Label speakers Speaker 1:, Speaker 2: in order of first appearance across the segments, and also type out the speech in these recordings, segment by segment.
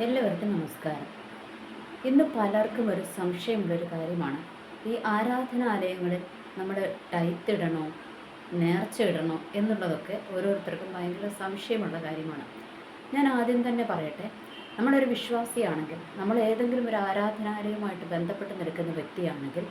Speaker 1: എല്ലാവർക്കും നമസ്കാരം. ഇന്ന് പലർക്കും ഒരു സംശയമുള്ളൊരു കാര്യമാണ് ഈ ആരാധനാലയങ്ങളിൽ നമ്മൾ ടൈത്ത് ഇടണോ, നേർച്ച ഇടണോ എന്നുള്ളതൊക്കെ ഓരോരുത്തർക്കും ഭയങ്കര സംശയമുള്ള കാര്യമാണ്. ഞാൻ ആദ്യം തന്നെ പറയട്ടെ, നമ്മളൊരു വിശ്വാസിയാണെങ്കിൽ, നമ്മൾ ഏതെങ്കിലും ഒരു ആരാധനാലയവുമായിട്ട് ബന്ധപ്പെട്ട് നിൽക്കുന്ന വ്യക്തിയാണെങ്കിൽ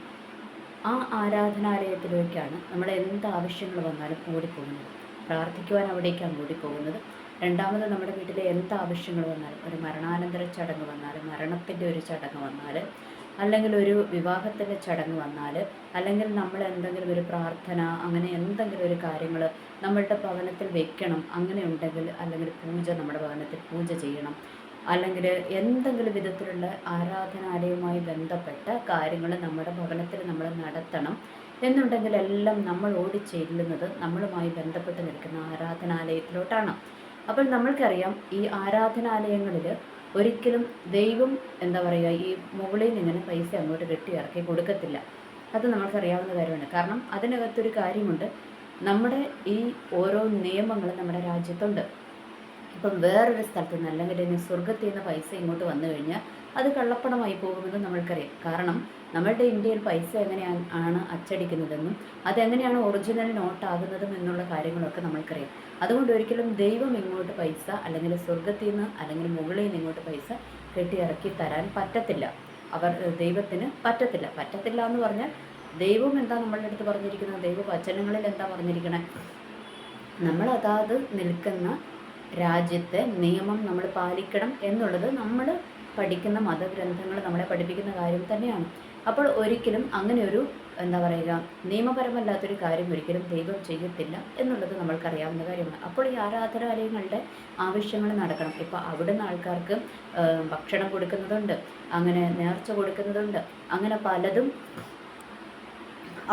Speaker 1: ആ ആരാധനാലയത്തിലേക്കാണ് നമ്മൾ എന്ത് ആവശ്യങ്ങൾ വന്നാലും ഓടിപ്പോകുന്നത്. പ്രാർത്ഥിക്കുവാൻ അവിടേക്കാണ് ഓടിപ്പോകുന്നത്. രണ്ടാമത് നമ്മുടെ വീട്ടിലെ എന്ത് ആവശ്യങ്ങൾ വന്നാലും, ഒരു മരണാനന്തര ചടങ്ങ് വന്നാൽ, മരണത്തിൻ്റെ ഒരു ചടങ്ങ് വന്നാൽ, അല്ലെങ്കിൽ ഒരു വിവാഹത്തിൻ്റെ ചടങ്ങ് വന്നാൽ, അല്ലെങ്കിൽ നമ്മൾ എന്തെങ്കിലും ഒരു പ്രാർത്ഥന, അങ്ങനെ എന്തെങ്കിലും ഒരു കാര്യങ്ങൾ നമ്മളുടെ ഭവനത്തിൽ വെക്കണം അങ്ങനെ ഉണ്ടെങ്കിൽ, അല്ലെങ്കിൽ പൂജ, നമ്മുടെ ഭവനത്തിൽ പൂജ ചെയ്യണം, അല്ലെങ്കിൽ എന്തെങ്കിലും വിധത്തിലുള്ള ആരാധനാലയവുമായി ബന്ധപ്പെട്ട കാര്യങ്ങൾ നമ്മുടെ ഭവനത്തിൽ നമ്മൾ നടത്തണം എന്നുണ്ടെങ്കിൽ എല്ലാം നമ്മൾ ഓടിച്ചെല്ലുന്നത് നമ്മളുമായി ബന്ധപ്പെട്ട് നിൽക്കുന്ന ആരാധനാലയത്തിലോട്ടാണ്. അപ്പോൾ നമ്മൾക്കറിയാം, ഈ ആരാധനാലയങ്ങളിൽ ഒരിക്കലും ദൈവം എന്താ പറയുക, ഈ മുകളിൽ നിന്ന് ഇങ്ങനെ പൈസ അങ്ങോട്ട് കെട്ടി ഇറക്കി കൊടുക്കത്തില്ല. അത് നമ്മൾക്കറിയാവുന്ന കാര്യമാണ്. കാരണം അതിനകത്തൊരു കാര്യമുണ്ട്, നമ്മുടെ ഈ ഓരോ നിയമങ്ങളും നമ്മുടെ രാജ്യത്തുണ്ട്. ഇപ്പം വേറൊരു സ്ഥലത്ത് നിന്ന്, അല്ലെങ്കിൽ ഇനി സ്വർഗത്തിൽ നിന്ന് പൈസ ഇങ്ങോട്ട് വന്നു കഴിഞ്ഞാൽ അത് കള്ളപ്പണമായി പോകുമെന്ന് നമ്മൾക്കറിയാം. കാരണം നമ്മളുടെ ഇന്ത്യയിൽ പൈസ എങ്ങനെയാണ് അച്ചടിക്കുന്നതെന്നും അതെങ്ങനെയാണ് ഒറിജിനൽ നോട്ടാകുന്നതും എന്നുള്ള കാര്യങ്ങളൊക്കെ നമ്മൾക്കറിയാം. അതുകൊണ്ട് ഒരിക്കലും ദൈവം ഇങ്ങോട്ട് പൈസ, അല്ലെങ്കിൽ സ്വർഗത്തിൽ നിന്ന്, അല്ലെങ്കിൽ മുകളിൽ നിന്ന് ഇങ്ങോട്ട് പൈസ കെട്ടി ഇറക്കി തരാൻ പറ്റത്തില്ല. ദൈവത്തിന് പറ്റത്തില്ല എന്ന് പറഞ്ഞാൽ ദൈവം എന്താ നമ്മളുടെ അടുത്ത് പറഞ്ഞിരിക്കുന്നത്, ദൈവവചനങ്ങളിൽ എന്താ പറഞ്ഞിരിക്കണേ, നമ്മൾ അതാത് നിൽക്കുന്ന രാജ്യത്തെ നിയമം നമ്മൾ പാലിക്കണം എന്നുള്ളത് നമ്മൾ പഠിക്കുന്ന മതഗ്രന്ഥങ്ങൾ നമ്മളെ പഠിപ്പിക്കുന്ന കാര്യം തന്നെയാണ്. അപ്പോൾ ഒരിക്കലും അങ്ങനെ ഒരു എന്താ പറയുക, നിയമപരമല്ലാത്തൊരു കാര്യം ഒരിക്കലും ദൈവം ചെയ്യത്തില്ല എന്നുള്ളത് നമ്മൾക്കറിയാവുന്ന കാര്യമാണ്. അപ്പോൾ ഈ ആരാധനാലയങ്ങളുടെ ആവശ്യങ്ങൾ നടക്കണം. ഇപ്പോൾ അവിടുന്ന് ആൾക്കാർക്ക് ഭക്ഷണം കൊടുക്കുന്നതുണ്ട്, അങ്ങനെ നേർച്ച കൊടുക്കുന്നതുണ്ട്, അങ്ങനെ പലതും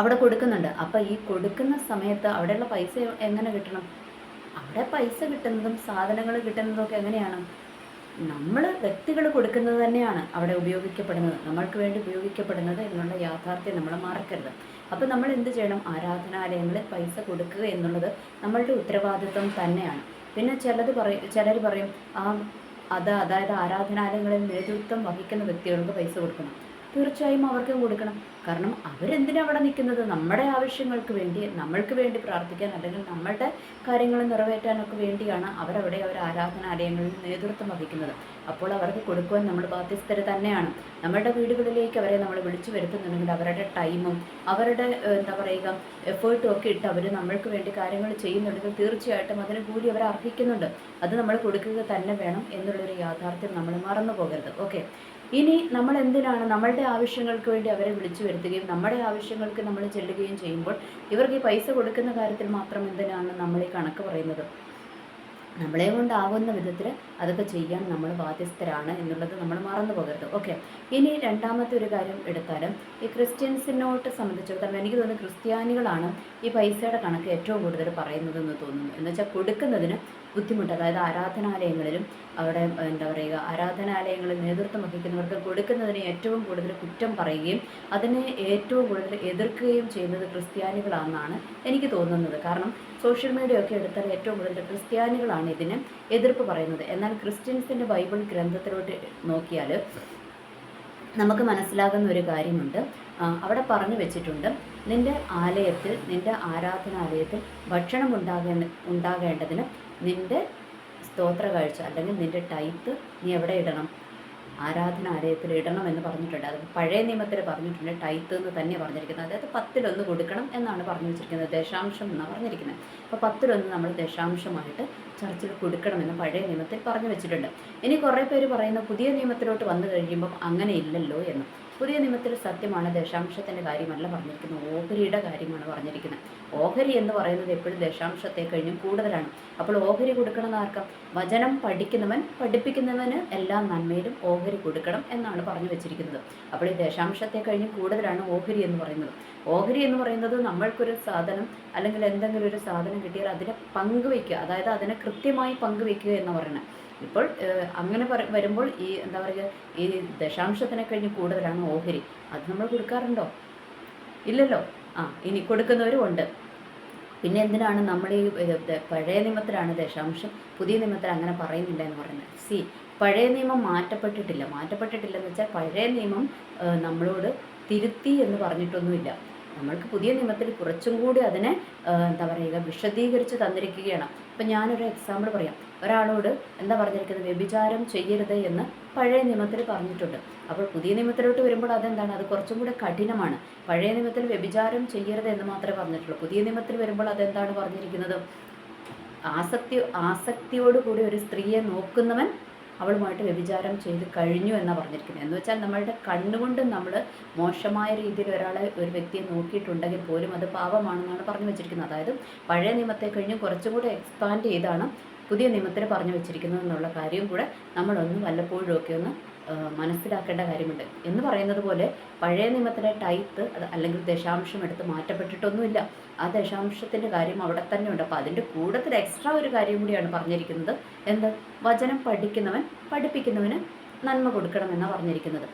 Speaker 1: അവിടെ കൊടുക്കുന്നുണ്ട്. അപ്പോൾ ഈ കൊടുക്കുന്ന സമയത്ത് അവിടെയുള്ള പൈസ എങ്ങനെ കിട്ടണം? അവിടെ പൈസ കിട്ടുന്നതും സാധനങ്ങൾ കിട്ടുന്നതും ഒക്കെ എങ്ങനെയാണ്? നമ്മൾ വ്യക്തികൾ കൊടുക്കുന്നത് തന്നെയാണ് അവിടെ ഉപയോഗിക്കപ്പെടുന്നത്, നമ്മൾക്ക് വേണ്ടി ഉപയോഗിക്കപ്പെടുന്നത് എന്നുള്ള യാഥാർത്ഥ്യം നമ്മൾ മറക്കരുത്. അപ്പോൾ നമ്മൾ എന്ത് ചെയ്യണം? ആരാധനാലയങ്ങളിൽ പൈസ കൊടുക്കുക എന്നുള്ളത് നമ്മളുടെ ഉത്തരവാദിത്വം തന്നെയാണ്. പിന്നെ ചിലർ പറയും അതായത് ആരാധനാലയങ്ങളിൽ നേതൃത്വം വഹിക്കുന്ന വ്യക്തികൾക്ക് പൈസ കൊടുക്കണം. തീർച്ചയായും അവർക്കും കൊടുക്കണം. കാരണം അവരെന്തിനാണ് അവിടെ നിൽക്കുന്നത്? നമ്മുടെ ആവശ്യങ്ങൾക്ക് വേണ്ടി, നമ്മൾക്ക് വേണ്ടി പ്രാർത്ഥിക്കാൻ, അല്ലെങ്കിൽ നമ്മളുടെ കാര്യങ്ങൾ നിറവേറ്റാനൊക്കെ വേണ്ടിയാണ് അവരവിടെ ആരാധനാലയങ്ങളിൽ നേതൃത്വം വഹിക്കുന്നത്. അപ്പോൾ അവർക്ക് കൊടുക്കുവാൻ നമ്മൾ ബാധ്യസ്ഥർ തന്നെയാണ്. നമ്മളുടെ വീടുകളിലേക്ക് അവരെ നമ്മൾ വിളിച്ചു വരുത്തുന്നുണ്ടെങ്കിൽ അവരുടെ ടൈമും അവരുടെ എന്താ പറയുക എഫേർട്ടും ഒക്കെ ഇട്ട് അവർ നമ്മൾക്ക് വേണ്ടി കാര്യങ്ങൾ ചെയ്യുന്നുണ്ടെങ്കിൽ തീർച്ചയായിട്ടും അതിന് കൂലി അവർ അർഹിക്കുന്നുണ്ട്. അത് നമ്മൾ കൊടുക്കുക തന്നെ വേണം എന്നുള്ളൊരു യാഥാർത്ഥ്യം നമ്മൾ മറന്നു പോകരുത്. ഓക്കെ, ഇനി നമ്മൾ എന്തിനാണ് നമ്മളുടെ ആവശ്യങ്ങൾക്ക് വേണ്ടി അവരെ വിളിച്ചു വരുത്തുകയും നമ്മുടെ ആവശ്യങ്ങൾക്ക് നമ്മൾ ചെല്ലുകയും ചെയ്യുമ്പോൾ ഇവർക്ക് ഈ പൈസ കൊടുക്കുന്ന കാര്യത്തിൽ മാത്രം എന്തിനാണ് നമ്മൾ ഈ കണക്ക് പറയുന്നത്? നമ്മളെ കൊണ്ടാവുന്ന വിധത്തിൽ അതൊക്കെ ചെയ്യാൻ നമ്മൾ ബാധ്യസ്ഥരാണ് എന്നുള്ളത് നമ്മൾ മറന്നു പോകരുത്. ഓക്കെ, ഇനി രണ്ടാമത്തെ ഒരു കാര്യം എടുത്താലും ഈ ക്രിസ്ത്യൻസിനോട്ട് സംബന്ധിച്ചിടത്തോളം എനിക്ക് തോന്നുന്നു ക്രിസ്ത്യാനികളാണ് ഈ പൈസയുടെ കണക്ക് ഏറ്റവും കൂടുതൽ പറയുന്നതെന്ന് തോന്നുന്നു. എന്ന് വെച്ചാൽ കൊടുക്കുന്നതിന് ബുദ്ധിമുട്ട്, അതായത് ആരാധനാലയങ്ങളിലും അവിടെ എന്താ പറയുക, ആരാധനാലയങ്ങളിൽ നേതൃത്വം വഹിക്കുന്നവർക്ക് കൊടുക്കുന്നതിന് ഏറ്റവും കൂടുതൽ കുറ്റം പറയുകയും അതിനെ ഏറ്റവും കൂടുതൽ എതിർക്കുകയും ചെയ്യുന്നത് ക്രിസ്ത്യാനികളാണെന്നാണ് എനിക്ക് തോന്നുന്നത്. കാരണം സോഷ്യൽ മീഡിയ ഒക്കെ എടുത്താൽ ഏറ്റവും കൂടുതൽ ക്രിസ്ത്യാനികളാണ് ഇതിന് എതിർപ്പ് പറയുന്നത്. എന്നാൽ ക്രിസ്ത്യൻസിൻ്റെ ബൈബിൾ ഗ്രന്ഥത്തിലോട്ട് നോക്കിയാൽ നമുക്ക് മനസ്സിലാകുന്ന ഒരു കാര്യമുണ്ട്. അവിടെ പറഞ്ഞു വെച്ചിട്ടുണ്ട്, നിൻ്റെ ആലയത്തിൽ, നിൻ്റെ ആരാധനാലയത്തിൽ ഭക്ഷണം ഉണ്ടാകേണ്ടതിന് നിൻ്റെ സ്തോത്ര കാഴ്ച, അല്ലെങ്കിൽ നിൻ്റെ ടൈത്ത് നീ എവിടെ ഇടണം? ആരാധനാലയത്തിൽ ഇടണം എന്ന് പറഞ്ഞിട്ടുണ്ട്. അത് പഴയ നിയമത്തിൽ പറഞ്ഞിട്ടുണ്ട്, ടൈത്ത് എന്ന് തന്നെ പറഞ്ഞിരിക്കുന്നത്. അതായത് 10 കൊടുക്കണം എന്നാണ് പറഞ്ഞു വെച്ചിരിക്കുന്നത്, ദശാംശം എന്നാണ് പറഞ്ഞിരിക്കുന്നത്. അപ്പോൾ 10 നമ്മൾ ദശാംശമായിട്ട് ചർച്ചിൽ കൊടുക്കണമെന്ന് പഴയ നിയമത്തിൽ പറഞ്ഞു വെച്ചിട്ടുണ്ട്. ഇനി കുറേ പേര് പറയുന്ന പുതിയ നിയമത്തിലോട്ട് വന്നു കഴിയുമ്പം അങ്ങനെ ഇല്ലല്ലോ എന്ന്. പുതിയ നിയമത്തിൽ സത്യമാണ്, ദശാംശത്തിൻ്റെ കാര്യമല്ല പറഞ്ഞിരിക്കുന്നത്, ഓഹരിയുടെ കാര്യമാണ് പറഞ്ഞിരിക്കുന്നത്. ഓഹരി എന്ന് പറയുന്നത് എപ്പോഴും ദശാംശത്തെ കഴിഞ്ഞും കൂടുതലാണ്. അപ്പോൾ ഓഹരി കൊടുക്കണമെന്ന് ആർക്കാം? വചനം പഠിപ്പിക്കുന്നവന് എല്ലാ നന്മയിലും ഓഹരി കൊടുക്കണം എന്നാണ് പറഞ്ഞു വെച്ചിരിക്കുന്നത്. അപ്പോൾ ഈ ദശാംശത്തെ കഴിഞ്ഞും കൂടുതലാണ് ഓഹരി എന്ന് പറയുന്നത്. ഓഹരി എന്ന് പറയുന്നത് നമ്മൾക്കൊരു സാധനം, അല്ലെങ്കിൽ എന്തെങ്കിലും ഒരു സാധനം കിട്ടിയാൽ അതിനെ പങ്കുവയ്ക്കുക, അതായത് അതിനെ കൃത്യമായി പങ്കുവയ്ക്കുക എന്ന് പറയുന്നത്. ഇപ്പോൾ അങ്ങനെ വരുമ്പോൾ ഈ എന്താ പറയുക, ഈ ദശാംശത്തിനെ കഴിഞ്ഞ് കൂടുതലാണ് ഓഹരി. അത് നമ്മൾ കൊടുക്കാറുണ്ടോ? ഇല്ലല്ലോ. ഇനി കൊടുക്കുന്നവരും ഉണ്ട്. പിന്നെ എന്തിനാണ് നമ്മൾ ഈ പഴയ നിയമത്തിലാണ് ദശാംശം, പുതിയ നിയമത്തിൽ അങ്ങനെ പറയുന്നില്ല എന്ന് പറയുന്നത്? പഴയ നിയമം മാറ്റപ്പെട്ടിട്ടില്ലെന്ന് വെച്ചാൽ പഴയ നിയമം നമ്മളോട് തിരുത്തി എന്ന് പറഞ്ഞിട്ടൊന്നുമില്ല. നമ്മൾക്ക് പുതിയ നിയമത്തിൽ കുറച്ചും കൂടി അതിനെ എന്താ പറയുക വിശദീകരിച്ച് തന്നിരിക്കുകയാണ്. ഇപ്പം ഞാനൊരു എക്സാമ്പിൾ പറയാം. ഒരാളോട് എന്താ പറഞ്ഞിരിക്കുന്നത്, വ്യഭിചാരം ചെയ്യരുത് എന്ന് പഴയ നിയമത്തിൽ പറഞ്ഞിട്ടുണ്ട്. അപ്പോൾ പുതിയ നിയമത്തിലോട്ട് വരുമ്പോൾ അതെന്താണ്, അത് കുറച്ചും കൂടെ കഠിനമാണ്. പഴയ നിയമത്തിൽ വ്യഭിചാരം ചെയ്യരുത് എന്ന് മാത്രമേ പറഞ്ഞിട്ടുള്ളൂ. പുതിയ നിയമത്തിൽ വരുമ്പോൾ അതെന്താണ് പറഞ്ഞിരിക്കുന്നത്, ആസക്തിയോടുകൂടി ഒരു സ്ത്രീയെ നോക്കുന്നവൻ അവളുമായിട്ട് വ്യഭിചാരം ചെയ്ത് കഴിഞ്ഞു എന്നാണ് പറഞ്ഞിരിക്കുന്നത്. എന്ന് വെച്ചാൽ നമ്മളുടെ കണ്ണുകൊണ്ട് നമ്മൾ മോശമായ രീതിയിൽ ഒരു വ്യക്തിയെ നോക്കിയിട്ടുണ്ടെങ്കിൽ പോലും അത് പാപമാണെന്നാണ് പറഞ്ഞു വെച്ചിരിക്കുന്നത്. അതായത് പഴയ നിയമത്തെ കഴിഞ്ഞ് കുറച്ചും കൂടെ എക്സ്പാൻഡ് ചെയ്താണ് പുതിയ നിയമത്തിൽ പറഞ്ഞു വെച്ചിരിക്കുന്നത് എന്നുള്ള കാര്യം കൂടെ നമ്മളൊന്ന് വല്ലപ്പോഴും ഒക്കെ ഒന്ന് മനസ്സിലാക്കേണ്ട കാര്യമുണ്ട്. എന്ന് പറയുന്നത് പോലെ പഴയ നിയമത്തിലെ ടൈത്ത് അത് അല്ലെങ്കിൽ ദശാംശം എടുത്ത് മാറ്റപ്പെട്ടിട്ടൊന്നുമില്ല. ആ ദശാംശത്തിൻ്റെ കാര്യം അവിടെ തന്നെ ഉണ്ട്. അപ്പോൾ അതിൻ്റെ കൂട്ടത്തിൽ എക്സ്ട്രാ ഒരു കാര്യം കൂടിയാണ് പറഞ്ഞിരിക്കുന്നത്. എന്ത്, വചനം പഠിപ്പിക്കുന്നവന് നന്മ കൊടുക്കണമെന്നാണ് പറഞ്ഞിരിക്കുന്നത്.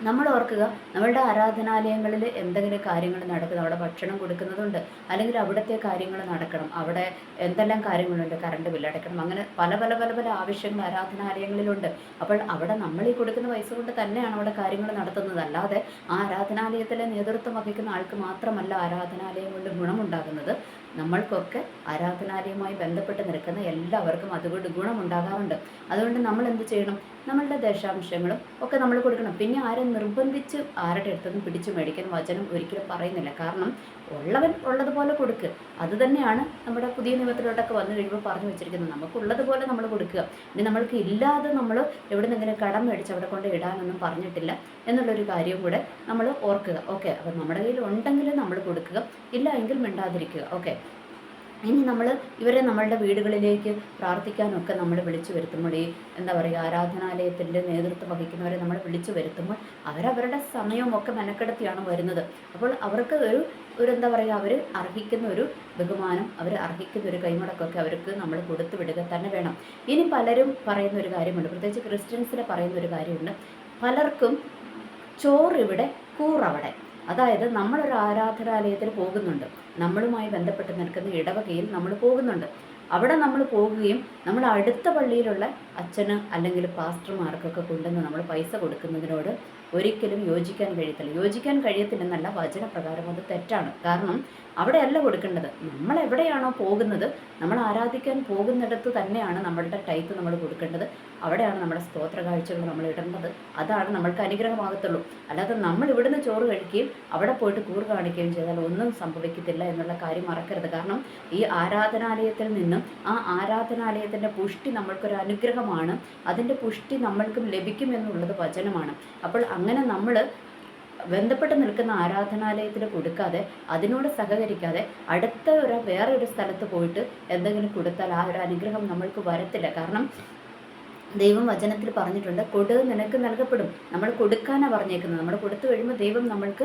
Speaker 1: നമ്മൾ ഓർക്കുക, നമ്മളുടെ ആരാധനാലയങ്ങളിൽ എന്തെങ്കിലും കാര്യങ്ങൾ നടക്കുന്നത്, അവിടെ ഭക്ഷണം കൊടുക്കുന്നതുണ്ട്, അല്ലെങ്കിൽ അവിടുത്തെ കാര്യങ്ങൾ നടക്കണം, അവിടെ എന്തെല്ലാം കാര്യങ്ങളുണ്ട്, കറണ്ട് ബില്ല് അടയ്ക്കണം, അങ്ങനെ പല പല പല പല ആവശ്യങ്ങൾ ആരാധനാലയങ്ങളിലുണ്ട്. അപ്പോൾ അവിടെ നമ്മൾ ഈ കൊടുക്കുന്ന പൈസ കൊണ്ട് തന്നെയാണ് അവിടെ കാര്യങ്ങൾ നടത്തുന്നത്. അല്ലാതെ ആ ആരാധനാലയത്തിലെ നേതൃത്വം വഹിക്കുന്ന ആൾക്ക് മാത്രമല്ല ആരാധനാലയം കൊണ്ട് ഗുണമുണ്ടാകുന്നത്. നമ്മൾക്കൊക്കെ ആരാധനാലയവുമായി ബന്ധപ്പെട്ട് നിൽക്കുന്ന എല്ലാവർക്കും അതുകൊണ്ട് ഗുണമുണ്ടാകാറുണ്ട്. അതുകൊണ്ട് നമ്മൾ എന്ത് ചെയ്യണം, നമ്മളുടെ ദശാംശങ്ങളും ഒക്കെ നമ്മൾ കൊടുക്കണം. പിന്നെ ആരും നിർബന്ധിച്ച് ആരുടെ അടുത്തൊന്നും പിടിച്ചു മേടിക്കാൻ വചനം ഒരിക്കലും പറയുന്നില്ല. കാരണം ഉള്ളവൻ ഉള്ളതുപോലെ കൊടുക്കുക. അത് തന്നെയാണ് നമ്മുടെ പുതിയ നിയമത്തിലോട്ടൊക്കെ വന്നു കഴിയുമ്പോൾ പറഞ്ഞു വെച്ചിരിക്കുന്നത്. നമുക്കുള്ളതുപോലെ നമ്മൾ കൊടുക്കുക. ഇനി നമ്മൾക്ക് ഇല്ലാതെ നമ്മൾ എവിടെ നിന്നെങ്കിലും കടം മേടിച്ച് അവിടെ കൊണ്ട് ഇടാനൊന്നും പറഞ്ഞിട്ടില്ല എന്നുള്ളൊരു കാര്യവും കൂടെ നമ്മൾ ഓർക്കുക. ഓക്കെ, അപ്പം നമ്മുടെ കയ്യിൽ ഉണ്ടെങ്കിൽ നമ്മൾ കൊടുക്കുക, ഇല്ല എങ്കിൽ മിണ്ടാതിരിക്കുക. ഓക്കെ, ഇനി ഇവരെ നമ്മളുടെ വീടുകളിലേക്ക് പ്രാർത്ഥിക്കാനൊക്കെ നമ്മൾ വിളിച്ചു വരുത്തുമ്പോൾ, ഈ എന്താ പറയുക ആരാധനാലയത്തിൻ്റെ നേതൃത്വം വഹിക്കുന്നവരെ നമ്മൾ വിളിച്ചു വരുത്തുമ്പോൾ അവരവരുടെ സമയമൊക്കെ മെനക്കെടുത്തിയാണ് വരുന്നത്. അപ്പോൾ അവർക്ക് ഒരു എന്താ പറയുക, അവർ അർഹിക്കുന്ന ഒരു ബഹുമാനം, അവർ അർഹിക്കുന്ന ഒരു കൈമുടക്കൊക്കെ അവർക്ക് നമ്മൾ കൊടുത്തു വിടുക തന്നെ വേണം. ഇനി പലരും പറയുന്ന ഒരു കാര്യമുണ്ട്, പ്രത്യേകിച്ച് ക്രിസ്ത്യൻസിനെ പറയുന്ന ഒരു കാര്യമുണ്ട്, പലർക്കും ചോറിവിടെ കൂറവിടെ. അതായത് നമ്മളൊരു ആരാധനാലയത്തിൽ പോകുന്നുണ്ട്, നമ്മളുമായി ബന്ധപ്പെട്ട് നിൽക്കുന്ന ഇടവകയിൽ നമ്മൾ പോകുന്നുണ്ട്. അവിടെ നമ്മൾ പോകുകയും നമ്മൾ അടുത്ത പള്ളിയിലുള്ള അച്ഛന് അല്ലെങ്കിൽ പാസ്റ്റർമാർക്കൊക്കെ കൊണ്ടുവന്ന് നമ്മൾ പൈസ കൊടുക്കുന്നതിനോട് ഒരിക്കലും യോജിക്കാൻ കഴിയത്തില്ലെന്നല്ല, വചനപ്രകാരം അത് തെറ്റാണ്. കാരണം അവിടെയല്ല കൊടുക്കേണ്ടത്. നമ്മൾ എവിടെയാണോ പോകുന്നത്, നമ്മൾ ആരാധിക്കാൻ പോകുന്നിടത്ത് തന്നെയാണ് നമ്മളുടെ ടൈത്ത് നമ്മൾ കൊടുക്കേണ്ടത്. അവിടെയാണ് നമ്മുടെ സ്തോത്ര കാഴ്ചകൾ നമ്മൾ ഇടേണ്ടത്. അതാണ് നമ്മൾക്ക് അനുഗ്രഹമാകത്തുള്ളൂ. അല്ലാതെ നമ്മൾ ഇവിടുന്ന് ചോറ് കഴിക്കുകയും അവിടെ പോയിട്ട് കൂറ് കാണിക്കുകയും ചെയ്താൽ ഒന്നും സംഭവിക്കത്തില്ല എന്നുള്ള കാര്യം മറക്കരുത്. കാരണം ഈ ആരാധനാലയത്തിൽ നിന്നും ആ ആരാധനാലയത്തിൻ്റെ പുഷ്ടി നമ്മൾക്കൊരു അനുഗ്രഹമാണ്. അതിൻ്റെ പുഷ്ടി നമ്മൾക്കും ലഭിക്കുമെന്നുള്ളത് വചനമാണ്. അപ്പോൾ അങ്ങനെ നമ്മൾ ബന്ധപ്പെട്ട് നിൽക്കുന്ന ആരാധനാലയത്തിൽ കൊടുക്കാതെ, അതിനോട് സഹകരിക്കാതെ വേറെ ഒരു സ്ഥലത്ത് പോയിട്ട് എന്തെങ്കിലും കൊടുത്താൽ ആ ഒരു അനുഗ്രഹം നമ്മൾക്ക് വരത്തില്ല. കാരണം ദൈവം വചനത്തിൽ പറഞ്ഞിട്ടുണ്ട്, കൊടു നിനക്ക് നൽകപ്പെടും. നമ്മൾ കൊടുക്കാനാണ് പറഞ്ഞേക്കുന്നത്. നമ്മൾ കൊടുത്തു കഴിയുമ്പോൾ ദൈവം നമ്മൾക്ക്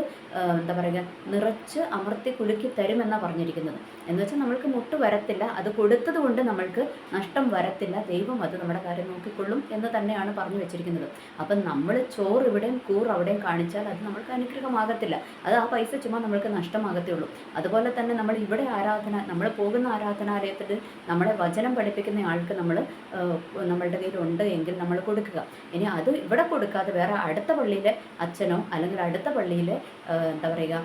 Speaker 1: എന്താ പറയുക നിറച്ച് അമർത്തി കുലുക്കി തരുമെന്നാണ് പറഞ്ഞിരിക്കുന്നത്. എന്ന് വെച്ചാൽ നമ്മൾക്ക് മുട്ട് വരത്തില്ല, അത് കൊടുത്തത് കൊണ്ട് നമ്മൾക്ക് നഷ്ടം വരത്തില്ല. ദൈവം അത് നമ്മുടെ കാര്യം നോക്കിക്കൊള്ളും എന്ന് തന്നെയാണ് പറഞ്ഞു വെച്ചിരിക്കുന്നത്. അപ്പം നമ്മൾ ചോറ് ഇവിടെയും കൂറ് അവിടെയും കാണിച്ചാൽ അത് നമ്മൾക്ക് അനുഗ്രഹമാകത്തില്ല. അത് ആ പൈസ ചുമ്മാ നമ്മൾക്ക് നഷ്ടമാകത്തേ ഉള്ളൂ. അതുപോലെ തന്നെ നമ്മൾ നമ്മൾ പോകുന്ന ആരാധനാലയത്തിൽ നമ്മളെ വചനം പഠിപ്പിക്കുന്ന ആൾക്ക് നമ്മളുടെ കയ്യിൽ ഉണ്ട് എങ്കിൽ നമ്മൾ കൊടുക്കുക. ഇനി അത് ഇവിടെ കൊടുക്കാതെ വേറെ അടുത്ത പള്ളിയിലെ അച്ഛനോ അല്ലെങ്കിൽ അടുത്ത പള്ളിയിലെ എന്താ പറയുക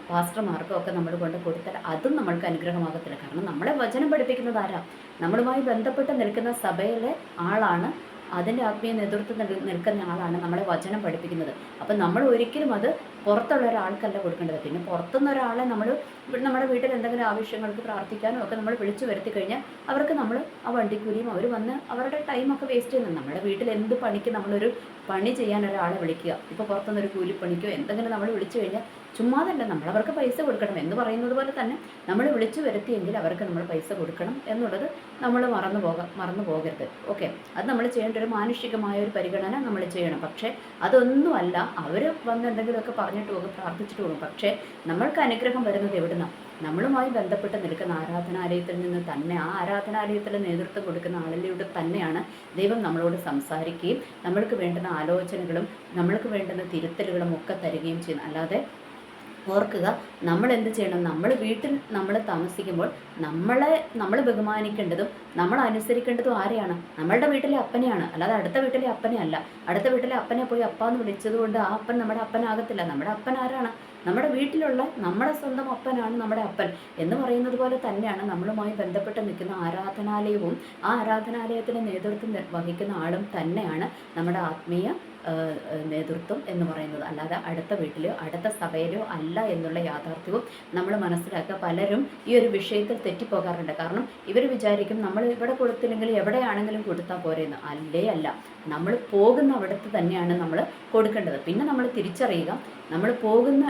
Speaker 1: പാസ്റ്റർമാർക്കോ ഒക്കെ നമ്മൾ കൊണ്ട് കൊടുത്താൽ അതും നമ്മൾക്ക് അനുഗ്രഹമാകത്തില്ല. കാരണം നമ്മളെ വചനം പഠിപ്പിക്കുന്നത് ആരാ? നമ്മളുമായി ബന്ധപ്പെട്ട് നിൽക്കുന്ന സഭയിലെ ആളാണ്, അതിൻ്റെ ആത്മീയ നേതൃത്വം നിൽക്കുന്ന ആളാണ് നമ്മളെ വചനം പഠിപ്പിക്കുന്നത്. അപ്പം നമ്മൾ ഒരിക്കലും അത് പുറത്തുള്ള ഒരാൾക്കല്ല കൊടുക്കേണ്ടത്. പിന്നെ പുറത്തുനിന്ന് ഒരാളെ നമ്മുടെ വീട്ടിൽ എന്തെങ്കിലും ആവശ്യങ്ങൾക്ക് പ്രാർത്ഥിക്കാനും ഒക്കെ നമ്മൾ വിളിച്ചു വരുത്തി കഴിഞ്ഞാൽ അവർക്ക് നമ്മൾ ആ വണ്ടിക്കൂലിയും അവർ വന്ന് അവരുടെ ടൈമൊക്കെ വേസ്റ്റ് ചെയ്യുന്നത്. നമ്മുടെ വീട്ടിൽ എന്ത് പണിക്ക് നമ്മളൊരു പണി ചെയ്യാൻ ഒരാളെ വിളിക്കുക, ഇപ്പോൾ പുറത്തുനിന്നൊരു കൂലിപ്പണിക്കോ എന്തെങ്കിലും നമ്മൾ വിളിച്ചു കഴിഞ്ഞാൽ ചുമ്മാതല്ല, നമ്മളവർക്ക് പൈസ കൊടുക്കണം എന്ന് പറയുന്നത് പോലെ തന്നെ നമ്മൾ വിളിച്ചു വരുത്തിയെങ്കിൽ അവർക്ക് നമ്മൾ പൈസ കൊടുക്കണം എന്നുള്ളത് നമ്മൾ മറന്നു പോകരുത്. ഓക്കെ, അത് നമ്മൾ ചെയ്യേണ്ട ഒരു മാനുഷികമായ ഒരു പരിഗണന നമ്മൾ ചെയ്യണം. പക്ഷേ അതൊന്നുമല്ല, അവർ വന്ന് എന്തെങ്കിലുമൊക്കെ പറഞ്ഞിട്ട് പോകും, പ്രാർത്ഥിച്ചിട്ട് പോകും. പക്ഷേ നമ്മൾക്ക് അനുഗ്രഹം വരുന്നത് എവിടുന്നാണ്? നമ്മളുമായി ബന്ധപ്പെട്ട് നിൽക്കുന്ന ആരാധനാലയത്തിൽ നിന്ന് തന്നെ, ആ ആരാധനാലയത്തിൽ നേതൃത്വം കൊടുക്കുന്ന ആളിലൂടെ തന്നെയാണ് ദൈവം നമ്മളോട് സംസാരിക്കുകയും നമ്മൾക്ക് വേണ്ടുന്ന ആലോചനകളും നമ്മൾക്ക് വേണ്ടുന്ന തിരുത്തലുകളും ഒക്കെ തരികയും ചെയ്യുന്നത്. അല്ലാതെ ഓർക്കുക, നമ്മൾ എന്ത് ചെയ്യണം? വീട്ടിൽ നമ്മൾ താമസിക്കുമ്പോൾ നമ്മൾ ബഹുമാനിക്കേണ്ടതും നമ്മൾ അനുസരിക്കേണ്ടതും ആരെയാണ്? നമ്മളുടെ വീട്ടിലെ അപ്പനെയാണ്, അല്ലാതെ അടുത്ത വീട്ടിലെ അപ്പനെ അല്ല. അടുത്ത വീട്ടിലെ അപ്പനെ പോയി അപ്പ എന്ന് വിളിച്ചതുകൊണ്ട് ആ അപ്പൻ നമ്മുടെ അപ്പനാകത്തില്ല. നമ്മുടെ അപ്പൻ ആരാണ്? നമ്മുടെ വീട്ടിലുള്ള നമ്മുടെ സ്വന്തം അപ്പനാണ് നമ്മുടെ അപ്പൻ എന്ന് പറയുന്നത് പോലെ തന്നെയാണ് നമ്മളുമായി ബന്ധപ്പെട്ട് നിൽക്കുന്ന ആരാധനാലയവും. ആ ആരാധനാലയത്തിന് നേതൃത്വം വഹിക്കുന്ന ആളും തന്നെയാണ് നമ്മുടെ ആത്മീയ നേതൃത്വം എന്ന് പറയുന്നത്. അല്ലാതെ അടുത്ത വീട്ടിലോ അടുത്ത സഭയിലോ അല്ല എന്നുള്ള യാഥാർത്ഥ്യവും നമ്മൾ മനസ്സിലാക്കുക. പലരും ഈ ഒരു വിഷയത്തിൽ തെറ്റിപ്പോകാറുണ്ട്. കാരണം ഇവർ വിചാരിക്കും നമ്മൾ ഇവിടെ കൊടുത്തില്ലെങ്കിൽ എവിടെയാണെങ്കിലും കൊടുത്താൽ പോരെയെന്ന്. അല്ല, നമ്മൾ പോകുന്ന അവിടത്ത് തന്നെയാണ് നമ്മൾ കൊടുക്കേണ്ടത്. പിന്നെ നമ്മൾ തിരിച്ചറിയുക, നമ്മൾ പോകുന്ന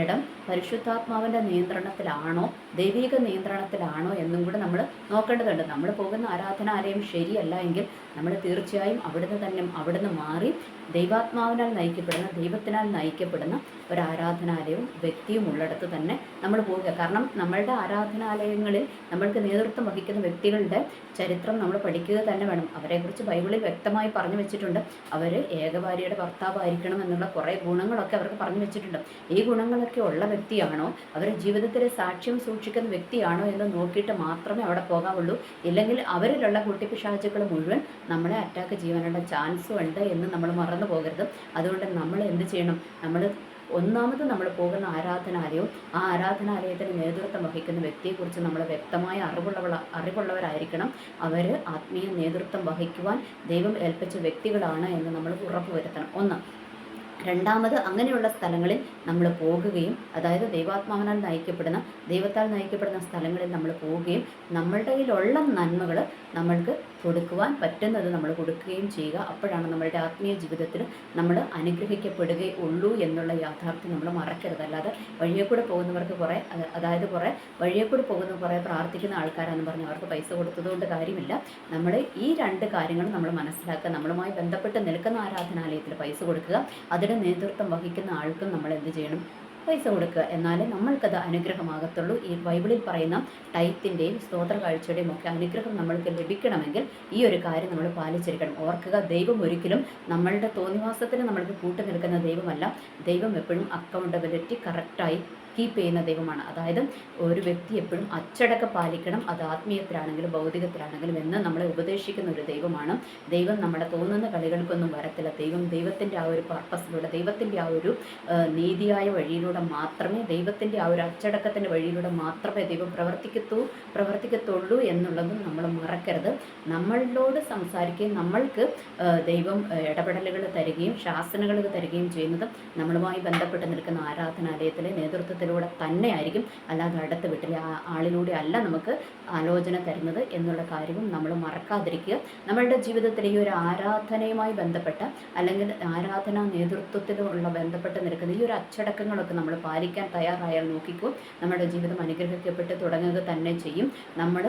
Speaker 1: ഇടം പരിശുദ്ധാത്മാവിൻ്റെ നിയന്ത്രണത്തിലാണോ ദൈവിക നിയന്ത്രണത്തിലാണോ എന്നും കൂടെ നമ്മൾ നോക്കേണ്ടതുണ്ട്. നമ്മൾ പോകുന്ന ആരാധനാലയം ശരിയല്ല എങ്കിൽ നമ്മൾ തീർച്ചയായും അവിടുന്ന് മാറി ദൈവാത്മാവിനാൽ നയിക്കപ്പെടുന്ന, ദൈവത്തിനാൽ നയിക്കപ്പെടുന്ന ഒരു ആരാധനാലയവും വ്യക്തിയും ഉള്ളിടത്ത് തന്നെ നമ്മൾ പോവുക. കാരണം നമ്മളുടെ ആരാധനാലയങ്ങളിൽ നമ്മൾക്ക് നേതൃത്വം വഹിക്കുന്ന വ്യക്തികളുടെ ചരിത്രം നമ്മൾ പഠിക്കുക തന്നെ വേണം. അവരെക്കുറിച്ച് ബൈബിളിൽ വ്യക്തമായി പറഞ്ഞു വെച്ചിട്ടുണ്ട്. അവർ ഏകഭാര്യയുടെ ഭർത്താവായിരിക്കണം എന്നുള്ള കുറേ ഗുണങ്ങളൊക്കെ അവർക്ക് പറഞ്ഞു വെച്ചിട്ടുണ്ട്. ഈ ഗുണങ്ങളൊക്കെ ഉള്ള വ്യക്തിയാണോ, അവരുടെ ജീവിതത്തിലെ സാക്ഷ്യം സൂക്ഷിക്കുന്ന വ്യക്തിയാണോ എന്ന് നോക്കിയിട്ട് മാത്രമേ അവിടെ പോകാവുള്ളൂ. ഇല്ലെങ്കിൽ അവരിലുള്ള കുട്ടിപ്പിശാചുക്കൾ മുഴുവൻ നമ്മളെ അറ്റാക്ക് ചെയ്യാനുള്ള ചാൻസും ഉണ്ട് എന്ന് നമ്മൾ മറന്നു പോകരുത്. അതുകൊണ്ട് നമ്മൾ എന്ത് ചെയ്യണം? ഒന്നാമത് നമ്മൾ പോകുന്ന ആരാധനാലയവും ആ ആരാധനാലയത്തിന് നേതൃത്വം വഹിക്കുന്ന വ്യക്തിയെക്കുറിച്ച് നമ്മൾ വ്യക്തമായ അറിവുള്ളവരായിരിക്കണം. അവർ ആത്മീയ നേതൃത്വം വഹിക്കുവാൻ ദൈവം ഏൽപ്പിച്ച വ്യക്തികളാണ് എന്ന് നമ്മൾ ഉറപ്പുവരുത്തണം. ഒന്ന്. രണ്ടാമത്, അങ്ങനെയുള്ള സ്ഥലങ്ങളിൽ നമ്മൾ പോകുകയും, അതായത് ദൈവാത്മാവിനാൽ നയിക്കപ്പെടുന്ന, ദൈവത്താൽ നയിക്കപ്പെടുന്ന സ്ഥലങ്ങളിൽ നമ്മൾ പോവുകയും നമ്മളുടെ കയ്യിലുള്ള നന്മകൾ നമ്മൾക്ക് കൊടുക്കുവാൻ പറ്റുന്നത് നമ്മൾ കൊടുക്കുകയും ചെയ്യുക. അപ്പോഴാണ് നമ്മളുടെ ആത്മീയ ജീവിതത്തിൽ നമ്മൾ അനുഗ്രഹിക്കപ്പെടുകയുള്ളൂ എന്നുള്ള യാഥാർത്ഥ്യം നമ്മൾ മറക്കരുത്. അല്ലാതെ വഴിയെ കൂടെ പോകുന്നവർക്ക് വഴിയെ കൂടെ പോകുന്ന കുറേ പ്രാർത്ഥിക്കുന്ന ആൾക്കാരാണെന്ന് പറഞ്ഞ് അവർക്ക് പൈസ കൊടുത്തതുകൊണ്ട് കാര്യമില്ല. നമ്മൾ ഈ രണ്ട് കാര്യങ്ങൾ നമ്മൾ മനസ്സിലാക്കുക. നമ്മളുമായി ബന്ധപ്പെട്ട് നിൽക്കുന്ന ആരാധനാലയത്തിൽ പൈസ കൊടുക്കുക, അതിന് നേതൃത്വം വഹിക്കുന്ന ആൾക്കും നമ്മൾ എന്ത് ചെയ്യണം? പൈസ കൊടുക്കുക. എന്നാലേ നമ്മൾക്കത് അനുഗ്രഹമാകത്തുള്ളൂ. ഈ ബൈബിളിൽ പറയുന്ന ടൈത്തിൻ്റെയും സ്തോത്ര കാഴ്ചയുടെയും ഒക്കെ അനുഗ്രഹം നമ്മൾക്ക് ലഭിക്കണമെങ്കിൽ ഈ ഒരു കാര്യം നമ്മൾ പാലിച്ചിരിക്കണം. ഓർക്കുക, ദൈവം ഒരിക്കലും നമ്മളുടെ തോന്നിവാസത്തിന് നമ്മൾക്ക് കൂട്ടു നിൽക്കുന്ന ദൈവമല്ല. ദൈവം എപ്പോഴും അക്കൗണ്ടബിലിറ്റി കറക്റ്റായി കീപ്പ് ചെയ്യുന്ന ദൈവമാണ്. അതായത് ഒരു വ്യക്തി എപ്പോഴും അച്ചടക്കം പാലിക്കണം, അത് ആത്മീയത്തിലാണെങ്കിലും ഭൗതികത്തിലാണെങ്കിലും എന്ന് നമ്മളെ ഉപദേശിക്കുന്ന ഒരു ദൈവമാണ്. ദൈവം നമ്മളെ തോന്നുന്ന കളികൾക്കൊന്നും വരത്തില്ല. ദൈവത്തിൻ്റെ ആ ഒരു പർപ്പസിലൂടെ, ദൈവത്തിൻ്റെ ആ ഒരു നീതിയായ വഴിയിലൂടെ മാത്രമേ, ദൈവത്തിൻ്റെ ആ ഒരു അച്ചടക്കത്തിൻ്റെ വഴിയിലൂടെ മാത്രമേ ദൈവം പ്രവർത്തിക്കത്തുള്ളൂ എന്നുള്ളതും നമ്മൾ മറക്കരുത്. നമ്മളോട് സംസാരിക്കുകയും നമ്മൾക്ക് ദൈവം ഇടപെടലുകൾ തരികയും ശാസനകൾ തരികയും ചെയ്യുന്നത് നമ്മളുമായി ബന്ധപ്പെട്ട് നിൽക്കുന്ന ആരാധനാലയത്തിലെ നേതൃത്വത്തിലൂടെ തന്നെ ആയിരിക്കും. അല്ലാതെ അടുത്ത വീട്ടിലെ ആളിലൂടെ അല്ല നമുക്ക് ആലോചന തരുന്നത് എന്നുള്ള കാര്യവും നമ്മൾ മറക്കാതിരിക്കുക. നമ്മളുടെ ജീവിതത്തിൽ ഈ ഒരു ആരാധനയുമായി ബന്ധപ്പെട്ട, അല്ലെങ്കിൽ ആരാധനാ നേതൃത്വത്തിലുള്ള ബന്ധപ്പെട്ട് നിൽക്കുന്ന ഈ ഒരു അച്ചടക്കങ്ങളൊക്കെ നമ്മൾ പാലിക്കാൻ തയ്യാറായാൽ നോക്കിക്കോ, നമ്മുടെ ജീവിതം അനുഗ്രഹിക്കപ്പെട്ട് തുടങ്ങുക തന്നെ ചെയ്യും. നമ്മൾ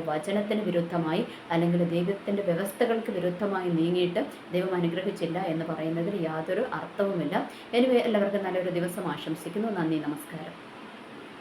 Speaker 1: വചനത്തിന് വിരുദ്ധമായി അല്ലെങ്കിൽ ദൈവത്തിൻ്റെ വ്യവസ്ഥകൾക്ക് വിരുദ്ധമായി നീങ്ങിയിട്ട് ദൈവം അനുഗ്രഹിച്ചില്ല എന്ന് പറയുന്നതിൽ യാതൊരു അർത്ഥവുമില്ല. എനിവേ, എല്ലാവർക്കും നല്ലൊരു ദിവസം ആശംസിക്കുന്നു. നന്ദി, നമസ്കാരം.